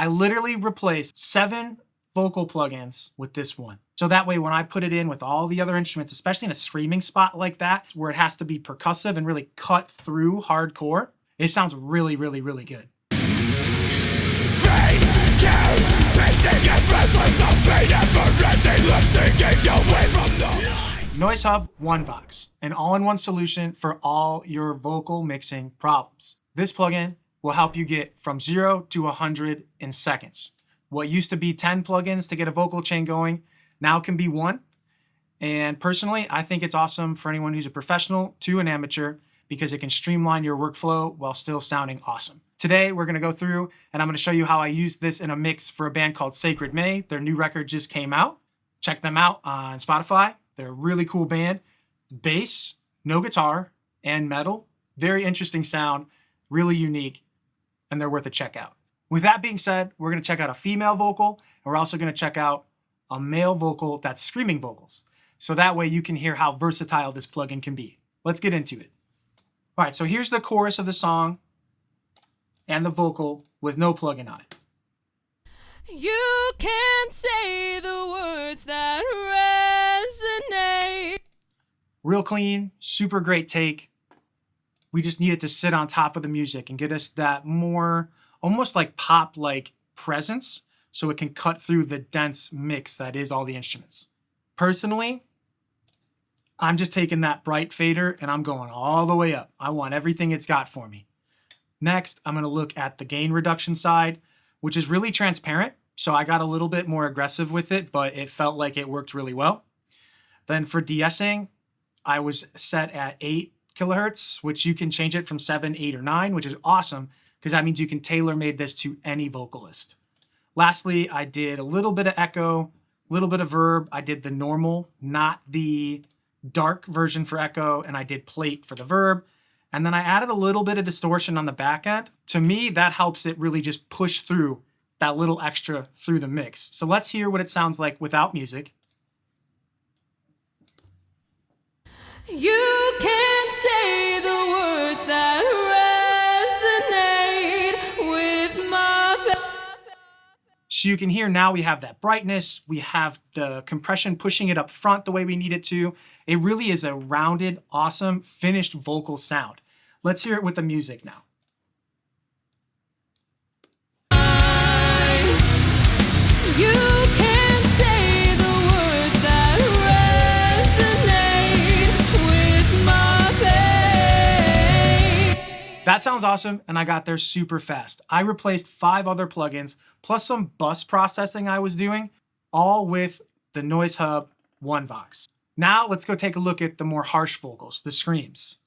I literally replaced 7 vocal plugins with this one. So that way when I put it in with all the other instruments, especially in a screaming spot like that, where it has to be percussive and really cut through hardcore, it sounds really, really, really good. NOIZ Hub ONE Vox, an all-in-one solution for all your vocal mixing problems. This plugin will help you get from 0 to 100 in seconds. What used to be 10 plugins to get a vocal chain going now can be 1. And personally, I think it's awesome for anyone who's a professional to an amateur because it can streamline your workflow while still sounding awesome. Today, we're gonna go through and I'm gonna show you how I used this in a mix for a band called Sacred May. Their new record just came out. Check them out on Spotify. They're a really cool band. Bass, no guitar, and metal. Very interesting sound, really unique, and they're worth a check out. With that being said, we're gonna check out a female vocal, and we're also gonna check out a male vocal that's screaming vocals. So that way you can hear how versatile this plugin can be. Let's get into it. All right, so here's the chorus of the song and the vocal with no plugin on it. You can't say the words that resonate. Real clean, super great take. We just need it to sit on top of the music and get us that more almost like pop-like presence so it can cut through the dense mix that is all the instruments. Personally, I'm just taking that bright fader and I'm going all the way up. I want everything it's got for me. Next, I'm going to look at the gain reduction side, which is really transparent. So I got a little bit more aggressive with it, but it felt like it worked really well. Then for de-essing, I was set at 8 kilohertz, which you can change it from 7, 8, or 9, which is awesome because that means you can tailor-made this to any vocalist. Lastly, I did a little bit of echo, a little bit of verb. I did the normal, not the dark version for echo, and I did plate for the verb. And then I added a little bit of distortion on the back end. To me, that helps it really just push through that little extra through the mix. So let's hear what it sounds like without music. You can't say the words that resonate with my... So you can hear now we have that brightness, we have the compression pushing it up front the way we need it to. It really is a rounded, awesome, finished vocal sound. Let's hear it with the music now. You can't say the words that resonate with my pain. That sounds awesome, and I got there super fast. I replaced 5 other plugins, plus some bus processing I was doing, all with the NOIZ Hub ONE Vox. Now let's go take a look at the more harsh vocals, the screams.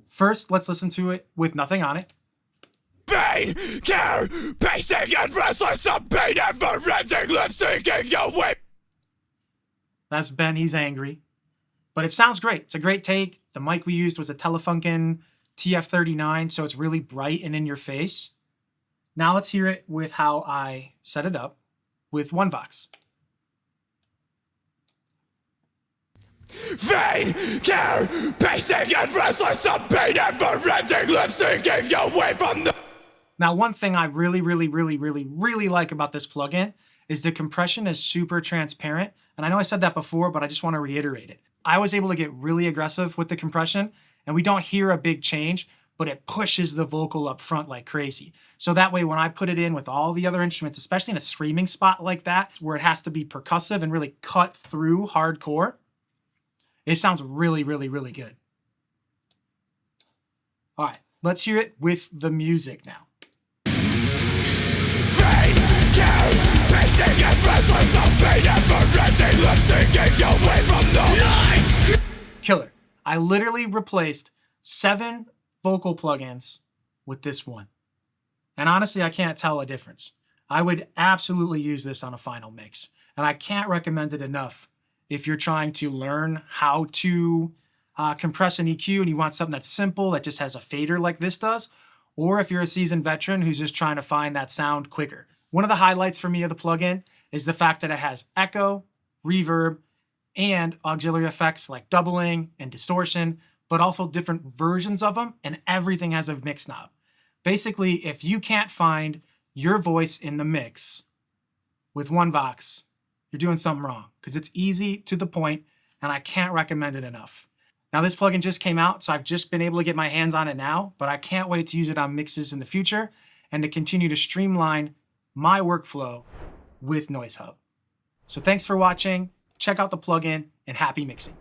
First, let's listen to it with nothing on it. Pain, care, pacing and restless, some pain never-ending, live sinking away. That's Ben, he's angry. But it sounds great. It's a great take. The mic we used was a Telefunken TF39, so it's really bright and in your face. Now let's hear it with how I set it up with ONE Vox. Vain, care, pacing and restless, some pain never-ending, live sinking away from the... Now, one thing I really like about this plugin is the compression is super transparent. And I know I said that before, but I just want to reiterate it. I was able to get really aggressive with the compression and we don't hear a big change, but it pushes the vocal up front like crazy. So that way, when I put it in with all the other instruments, especially in a screaming spot like that, where it has to be percussive and really cut through hardcore, it sounds really good. All right, let's hear it with the music now. Pacing and restless, some pain never-ending, live sinking away from the light. Killer. I literally replaced 7 vocal plugins with this one. And honestly, I can't tell a difference. I would absolutely use this on a final mix. And I can't recommend it enough if you're trying to learn how to compress an EQ and you want something that's simple, that just has a fader like this does, or if you're a seasoned veteran who's just trying to find that sound quicker. One of the highlights for me of the plugin is the fact that it has echo, reverb, and auxiliary effects like doubling and distortion, but also different versions of them, and everything has a mix knob. Basically, if you can't find your voice in the mix with ONE Vox, you're doing something wrong, because it's easy, to the point, and I can't recommend it enough. Now, this plugin just came out, so I've just been able to get my hands on it now, but I can't wait to use it on mixes in the future and to continue to streamline my workflow with NOIZ Hub. So thanks for watching. Check out the plugin, and happy mixing.